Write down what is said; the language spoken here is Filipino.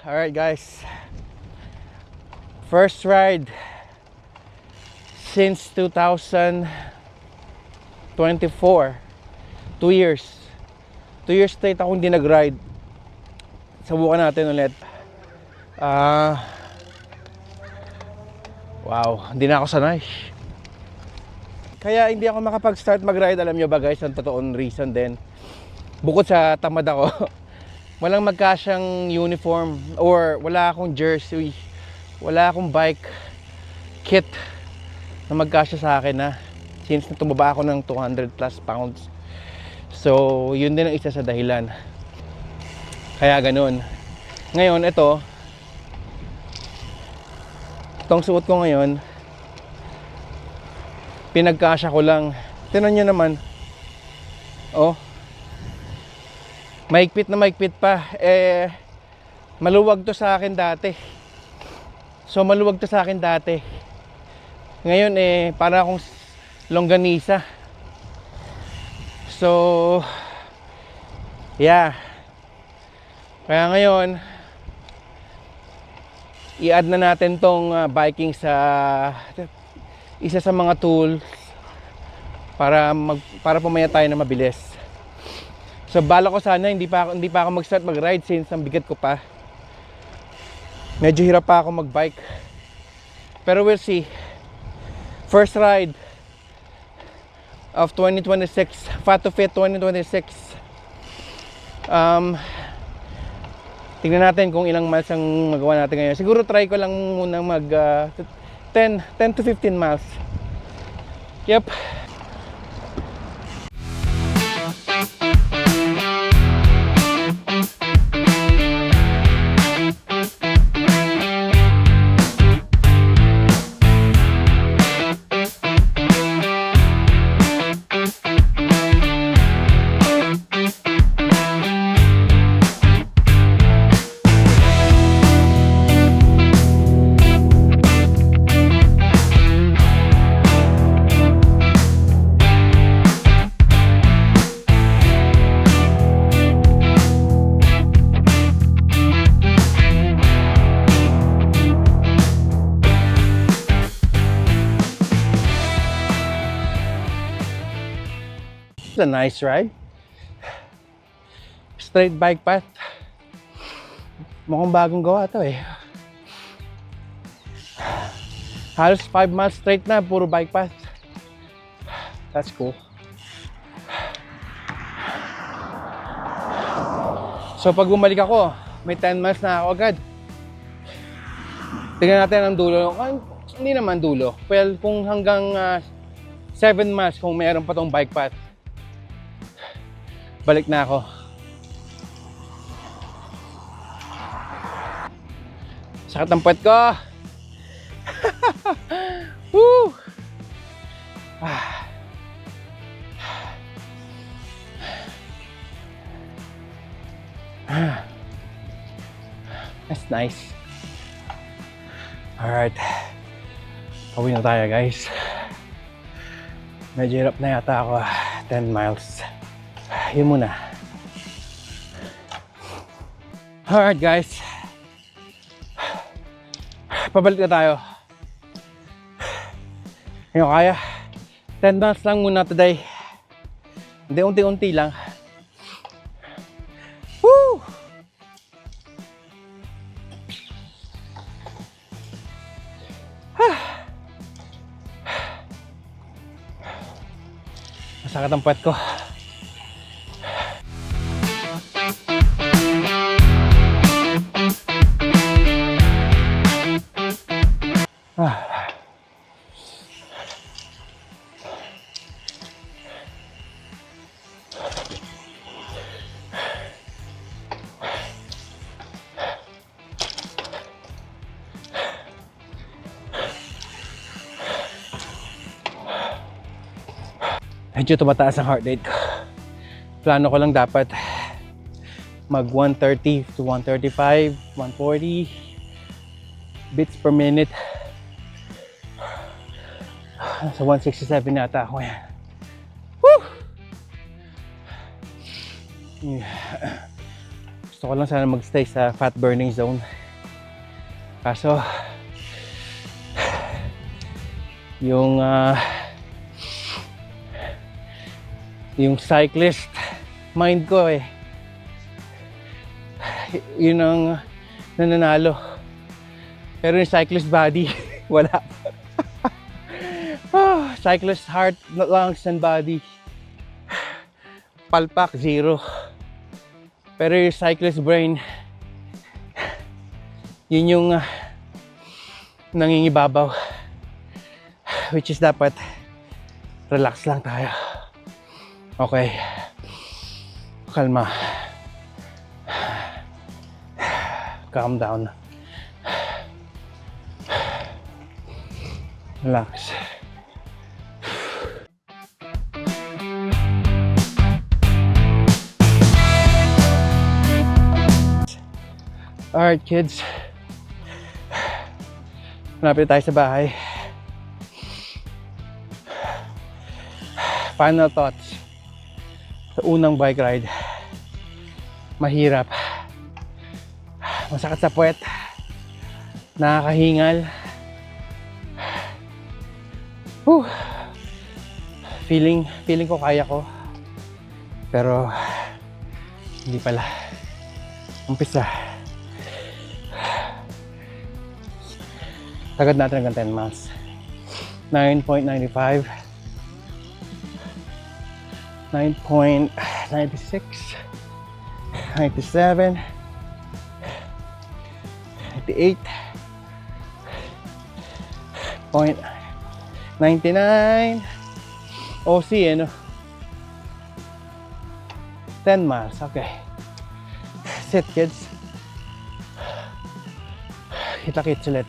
Alright guys, first ride since 2024. 2 years. 2 years straight ako hindi nag-ride. Subukan natin ulit. Wow, hindi na ako sanay. Kaya hindi ako makapag-start mag-ride. Alam nyo ba guys, ang totoong reason din, bukod sa tamad ako, walang magkasyang uniform or wala akong jersey, wala akong bike kit na magkasya sa akin na since tumaba ako ng 200 plus pounds. So yun din ang isa sa dahilan kaya ganun. Ngayon itong suot ko ngayon, pinagkasya ko lang. Tingnan nyo naman, oh, maigpit na maigpit pa. Maluwag to sa akin dati. So maluwag to sa akin dati. Ngayon para akong longganisa. So yeah. Kaya ngayon i-add na natin tong biking sa isa sa mga tools para pumaya tayo na mabilis. So bala ko sana hindi pa ako mag-start mag-ride since ang bigat ko pa. Medyo hirap pa ako mag-bike. Pero we'll see. First ride of 2026, Fat to Fit 2026. Tingnan natin kung ilang miles ang magawa natin ngayon. Siguro try ko lang muna mag 10 to 15 miles. Yep. A nice ride. Straight bike path. Mukhang bagong gawa to Halos 5 miles straight na, puro bike path. That's cool. So pag bumalik ako, may 10 miles na ako agad. Tingnan natin ang dulo. Hindi naman dulo. Well, kung hanggang 7 miles kung mayroon pa tong bike path, balik na ako. Sakit ng puwet ko. Woo! That's nice. Alright. Pauwi na tayo guys. Medyo hirap na yata ako. 10 miles. Yun muna. Alright guys, pabalik na tayo. Ngayon kaya 10 miles lang muna today. Hindi, unti-unti lang. Woo! Masakit ang puwet ko. Medyo tumataas ang heart rate ko. Plano ko lang dapat mag 130 to 135, 140 beats per minute. Sa 167 yata ako yan. Woo! Yeah. Gusto ko lang sana magstay sa fat burning zone. Kaso, yung cyclist mind ko yun ang nananalo. Pero yung cyclist body, wala. Cyclist heart, lungs, and body, palpak, 0. Pero yung cyclist brain, yun yung nangingibabaw. Which is dapat relax lang tayo. Okay. Kalma. Calm down. Relax. Alright kids, malapit tayo sa bahay. Final thoughts sa unang bike ride. Mahirap, masakit sa puwet, nakakahingal. Feeling ko kaya ko, pero hindi pala. Umpisa, tagad natin hanggang 10 miles. 9.95, 9.96, 97, 98.99 OC, 10 miles. Okay, that's it kids. Kita-kits ulit.